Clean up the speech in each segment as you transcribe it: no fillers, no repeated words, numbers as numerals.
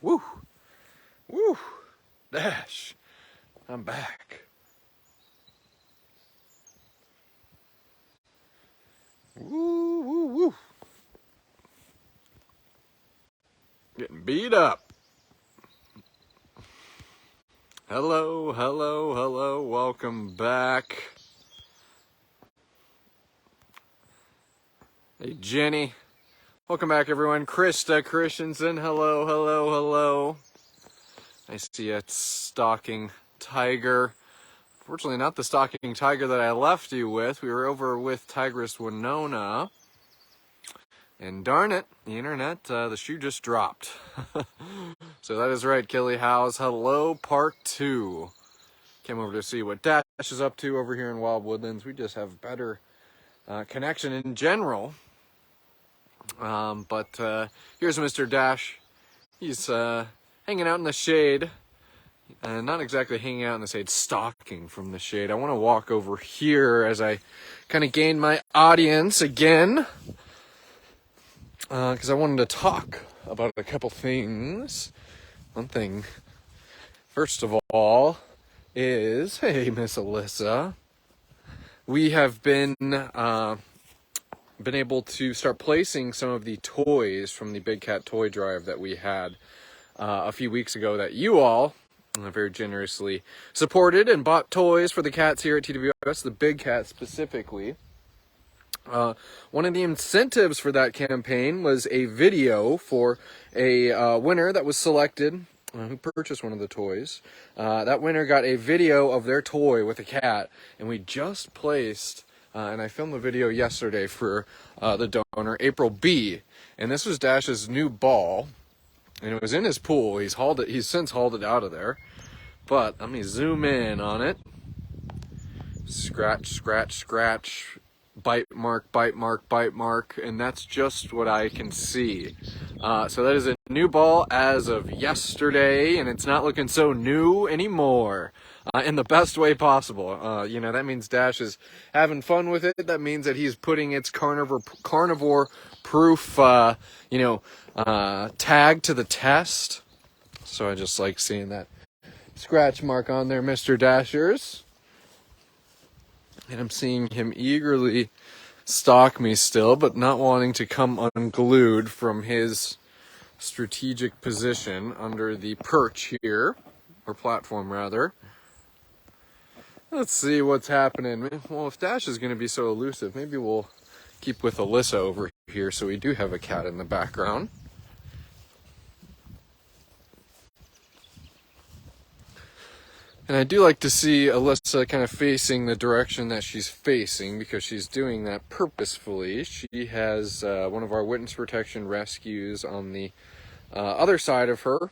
Woo! Woo! Dash! I'm back. Woo, woo, woo. Getting beat up. Hello, hello, hello. Welcome back. Hey, Jenny. Welcome back, everyone. Krista Christensen. Hello, hello, hello. I see a stalking tiger. Fortunately, not the stalking tiger that I left you with. We were over with Tigress Winona. And darn it, the internet, the shoe just dropped. So that is right, Kelly House. Hello, part 2. Came over to see what Dash is up to over here in Wild Woodlands. We just have better connection in general. But here's Mr. Dash. He's hanging out in the shade. Not exactly hanging out in the shade, stalking from the shade. I want to walk over here as I kind of gain my audience again. Because I wanted to talk about a couple things. One thing, first of all, is, hey, Miss Alyssa. We have been able to start placing some of the toys from the Big Cat toy drive that we had a few weeks ago that you all very generously supported and bought toys for the cats here at TWS, the Big Cat specifically. One of the incentives for that campaign was a video for a winner that was selected who purchased one of the toys. That winner got a video of their toy with a cat, and we just placed, and I filmed the video yesterday for the donor, April B. And this was Dash's new ball, and it was in his pool. He's since hauled it out of there. But let me zoom in on it. Scratch, scratch, scratch. Bite mark, bite mark, bite mark, and that's just what I can see. So that is a new ball as of yesterday, and it's not looking so new anymore, in the best way possible. That means Dash is having fun with it. That means that he's putting its carnivore proof, tag to the test. So I just like seeing that scratch mark on there, Mr. Dashers. And I'm seeing him eagerly stalk me still, but not wanting to come unglued from his strategic position under the perch here, or platform rather. Let's see what's happening. Well, if Dash is going to be so elusive, maybe we'll keep with Alyssa over here so we do have a cat in the background. And I do like to see Alyssa kind of facing the direction that she's facing because she's doing that purposefully. She has one of our witness protection rescues on the other side of her.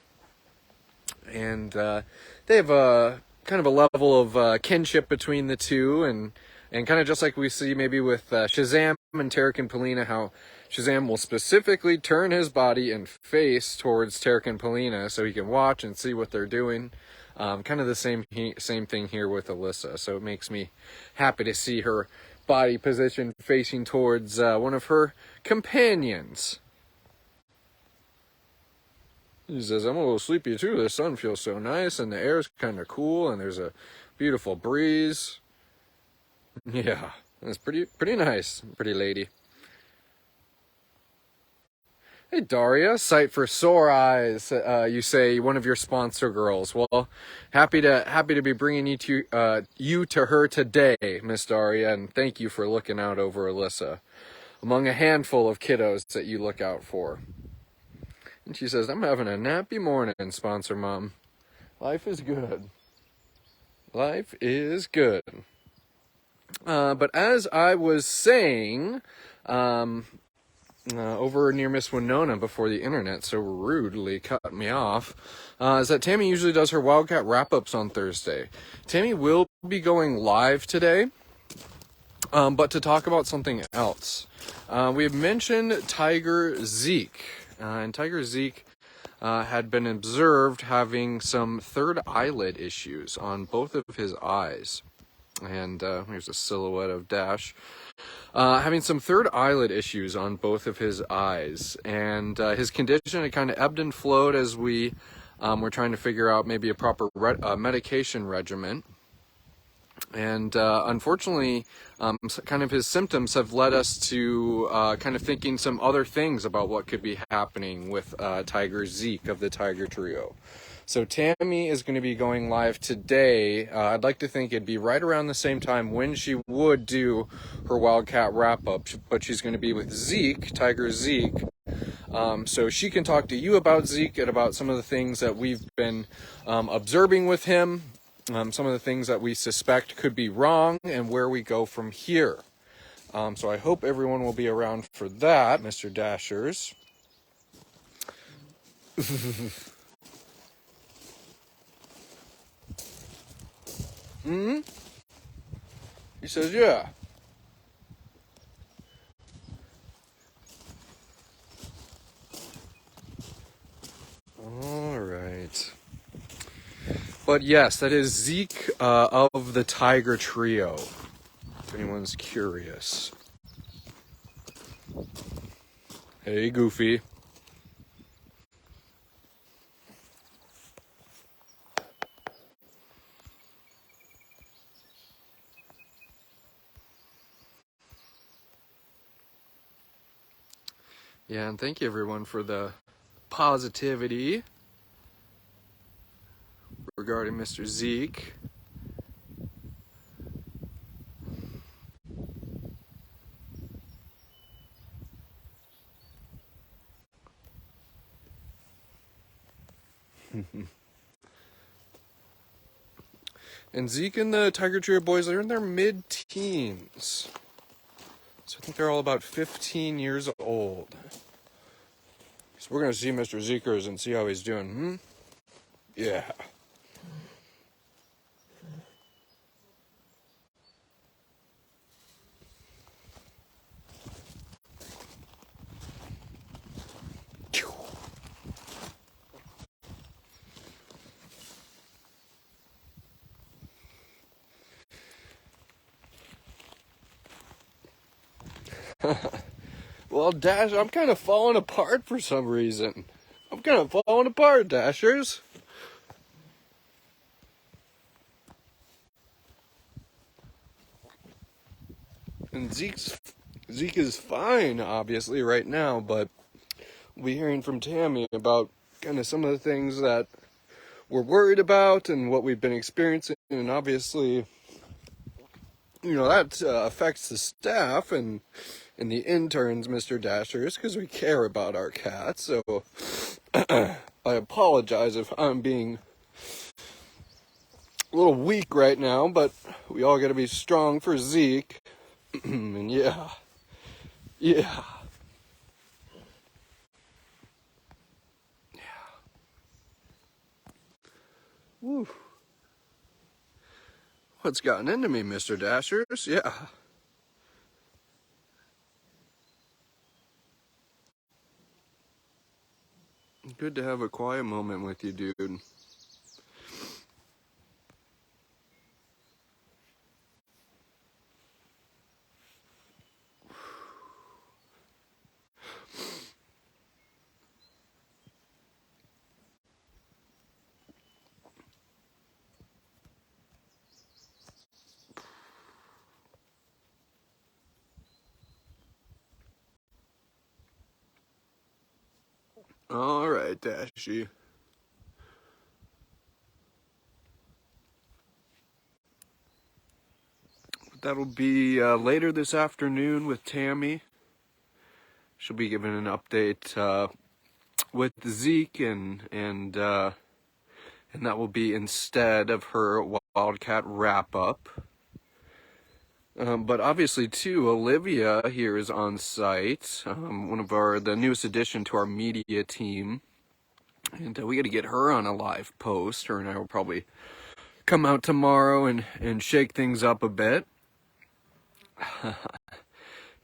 And they have a kind of a level of kinship between the two. And kind of just like we see maybe with Shazam and Tarek and Polina, how Shazam will specifically turn his body and face towards Tarek and Polina so he can watch and see what they're doing. Kind of the same thing here with Alyssa. So it makes me happy to see her body position facing towards one of her companions. He says, I'm a little sleepy too. The sun feels so nice and the air's kind of cool and there's a beautiful breeze. Yeah, that's pretty nice, pretty lady. Hey Daria, Sight for Sore Eyes. You say one of your sponsor girls. Well, happy to be bringing you to her today, Miss Daria, and thank you for looking out over Alyssa, among a handful of kiddos that you look out for. And she says, I'm having a nappy morning, sponsor mom. Life is good. Life is good. But as I was saying, over near Miss Winona before the internet so rudely cut me off, is that Tammy usually does her Wildcat wrap-ups on Thursday. Tammy will be going live today, but to talk about something else. We have mentioned Tiger Zeke, and Tiger Zeke had been observed having some third eyelid issues on both of his eyes. And here's a silhouette of Dash having some third eyelid issues on both of his eyes, and his condition, it kind of ebbed and flowed as we were trying to figure out maybe a proper medication regimen. And unfortunately, kind of his symptoms have led us to kind of thinking some other things about what could be happening with Tiger Zeke of the Tiger Trio. So Tammy is going to be going live today. I'd like to think it'd be right around the same time when she would do her Wildcat wrap-up, but she's going to be with Zeke, Tiger Zeke. So she can talk to you about Zeke and about some of the things that we've been observing with him, some of the things that we suspect could be wrong, and where we go from here. So I hope everyone will be around for that, Mr. Dashers. He says, yeah. All right. But yes, that is Zeke of the Tiger Trio, if anyone's curious. Hey, Goofy. Yeah, and thank you everyone for the positivity regarding Mr. Zeke. And Zeke and the Tiger Trio boys, they're in their mid-teens. So I think they're all about 15 years old. So we're going to see Mr. Zekers and see how he's doing. Yeah. Well, Dash, I'm kind of falling apart for some reason. I'm kind of falling apart, Dashers. And Zeke is fine, obviously, right now, but we're hearing from Tammy about kind of some of the things that we're worried about and what we've been experiencing, and obviously, you know, that affects the staff and the interns, Mr. Dashers, because we care about our cats. So I apologize if I'm being a little weak right now, but we all got to be strong for Zeke. And yeah. Woo. What's gotten into me, Mr. Dashers? Yeah. Good to have a quiet moment with you, dude. All right, Dashy. That'll be later this afternoon with Tammy. She'll be giving an update with Zeke, and that will be instead of her Wildcat wrap-up. But obviously, too, Olivia here is on site, one of the newest addition to our media team. And we got to get her on a live post. Her and I will probably come out tomorrow and shake things up a bit.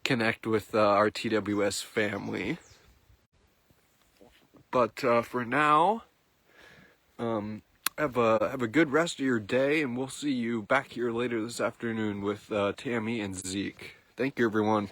Connect with our TWS family. But for now, have a good rest of your day, and we'll see you back here later this afternoon with Tammy and Zeke. Thank you, everyone.